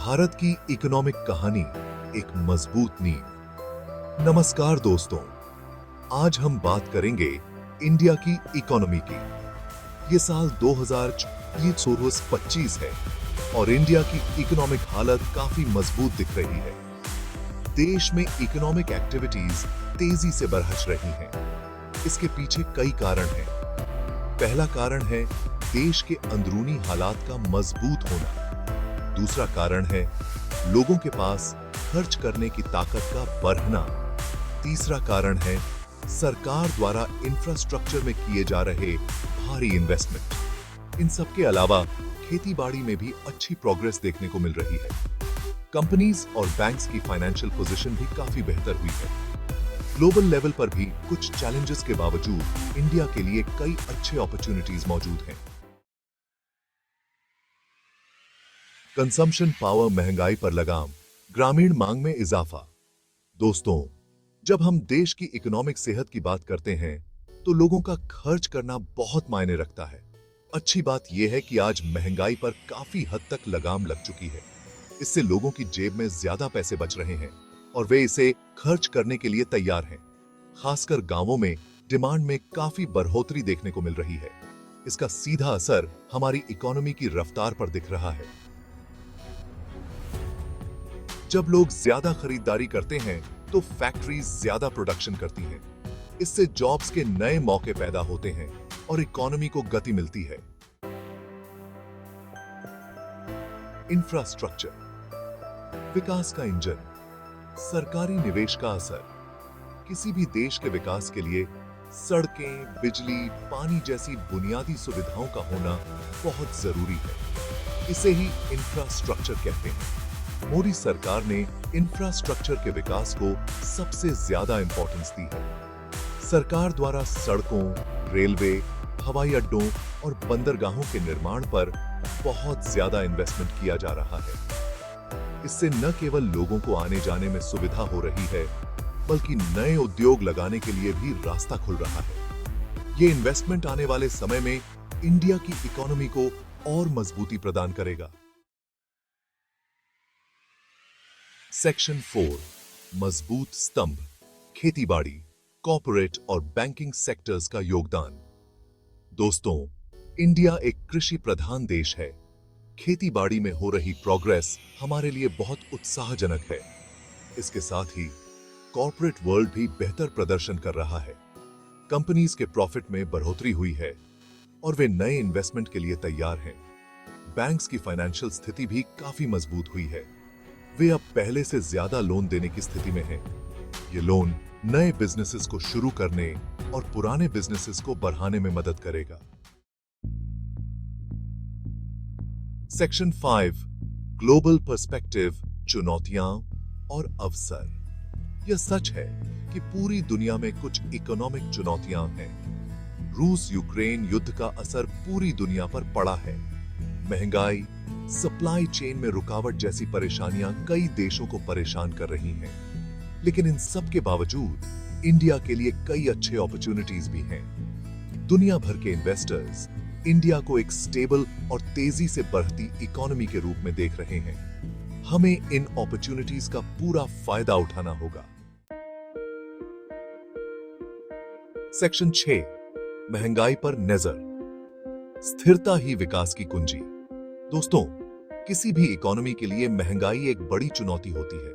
भारत की इकोनॉमिक कहानी एक मजबूत नींव। नमस्कार दोस्तों, आज हम बात करेंगे इंडिया की इकोनॉमी की। ये साल 2024-25 है और इंडिया की इकोनॉमिक हालत काफी मजबूत दिख रही है। देश में इकोनॉमिक एक्टिविटीज तेजी से बढ़ रही हैं। इसके पीछे कई कारण हैं। पहला कारण है देश के अंदरूनी हालात का मजबूत होना। दूसरा कारण है लोगों के पास खर्च करने की ताकत का बढ़ना। तीसरा कारण है सरकार द्वारा इंफ्रास्ट्रक्चर में किए जा रहे भारी इन्वेस्टमेंट। इन सब के अलावा खेतीबाड़ी में भी अच्छी प्रोग्रेस देखने को मिल रही है। कंपनीज और बैंक्स की फाइनेंशियल पोजीशन भी काफी बेहतर हुई है। ग्लोबल लेवल पर भी कुछ चैलेंजेस के बावजूद इंडिया के लिए कई अच्छे अपॉर्चुनिटीज मौजूद हैं। कंजम्पशन पावर, महंगाई पर लगाम, ग्रामीण मांग में इजाफा। दोस्तों, जब हम देश की इकोनॉमिक सेहत की बात करते हैं तो लोगों का खर्च करना बहुत मायने रखता है। अच्छी बात यह है कि आज महंगाई पर काफी हद तक लगाम लग चुकी है। इससे लोगों की जेब में ज्यादा पैसे बच रहे हैं और वे इसे खर्च करने के लिए तैयार हैं। खासकर गांवों में डिमांड में काफी बढ़ोतरी देखने को मिल रही है। इसका सीधा असर हमारी इकोनॉमी की रफ्तार पर दिख रहा है। जब लोग ज्यादा खरीदारी करते हैं तो फैक्ट्रीज ज्यादा प्रोडक्शन करती हैं। इससे जॉब्स के नए मौके पैदा होते हैं और इकोनॉमी को गति मिलती है। इंफ्रास्ट्रक्चर, विकास का इंजन, सरकारी निवेश का असर। किसी भी देश के विकास के लिए सड़कें, बिजली, पानी जैसी बुनियादी सुविधाओं का होना बहुत जरूरी है। इसे ही इंफ्रास्ट्रक्चर कहते हैं। मोदी सरकार ने इंफ्रास्ट्रक्चर के विकास को सबसे ज्यादा इंपॉर्टेंस दी है। सरकार द्वारा सड़कों, रेलवे, हवाई अड्डों और बंदरगाहों के निर्माण पर बहुत ज्यादा इन्वेस्टमेंट किया जा रहा है। इससे न केवल लोगों को आने जाने में सुविधा हो रही है, बल्कि नए उद्योग लगाने के लिए भी रास्ता खुल रहा है। ये इन्वेस्टमेंट आने वाले समय में इंडिया की इकोनॉमी को और मजबूती प्रदान करेगा। सेक्शन 4, मजबूत स्तंभ, खेतीबाड़ी, कॉर्पोरेट और बैंकिंग सेक्टर्स का योगदान। दोस्तों, इंडिया एक कृषि प्रधान देश है। खेतीबाड़ी में हो रही प्रोग्रेस हमारे लिए बहुत उत्साहजनक है। इसके साथ ही कॉर्पोरेट वर्ल्ड भी बेहतर प्रदर्शन कर रहा है। कंपनीज के प्रॉफिट में बढ़ोतरी हुई है और वे नए इन्वेस्टमेंट के लिए तैयार हैं। बैंक्स की फाइनेंशियल स्थिति भी काफी मजबूत हुई है। वे अब पहले से ज्यादा लोन देने की स्थिति में हैं। ये लोन नए बिजनेसेस को शुरू करने और पुराने बिजनेसेस को बढ़ाने में मदद करेगा। सेक्शन 5, ग्लोबल पर्सपेक्टिव, चुनौतियां और अवसर। यह सच है कि पूरी दुनिया में कुछ इकोनॉमिक चुनौतियां हैं। रूस यूक्रेन युद्ध का असर पूरी दुनिया पर पड़ा है। महंगाई, सप्लाई चेन में रुकावट जैसी परेशानियां कई देशों को परेशान कर रही हैं। लेकिन इन सब के बावजूद इंडिया के लिए कई अच्छे अपॉर्चुनिटीज भी हैं। दुनिया भर के इन्वेस्टर्स इंडिया को एक स्टेबल और तेजी से बढ़ती इकोनॉमी के रूप में देख रहे हैं। हमें इन अपॉर्चुनिटीज का पूरा फायदा उठाना होगा। सेक्शन 6, महंगाई पर नजर, स्थिरता ही विकास की कुंजी। दोस्तों, किसी भी इकोनॉमी के लिए महंगाई एक बड़ी चुनौती होती है।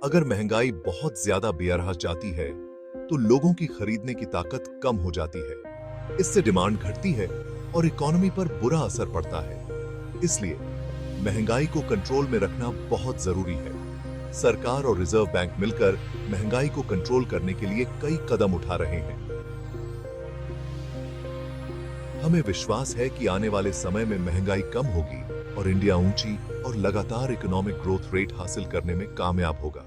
अगर महंगाई बहुत ज्यादा बेरहस जाती है तो लोगों की खरीदने की ताकत कम हो जाती है। इससे डिमांड घटती है और इकोनॉमी पर बुरा असर पड़ता है। इसलिए महंगाई को कंट्रोल में रखना बहुत जरूरी है। सरकार और रिजर्व बैंक मिलकर महंगाई को कंट्रोल करने के लिए कई कदम उठा रहे हैं। हमें विश्वास है कि आने वाले समय में महंगाई कम होगी और इंडिया ऊंची और लगातार इकोनॉमिक ग्रोथ रेट हासिल करने में कामयाब होगा।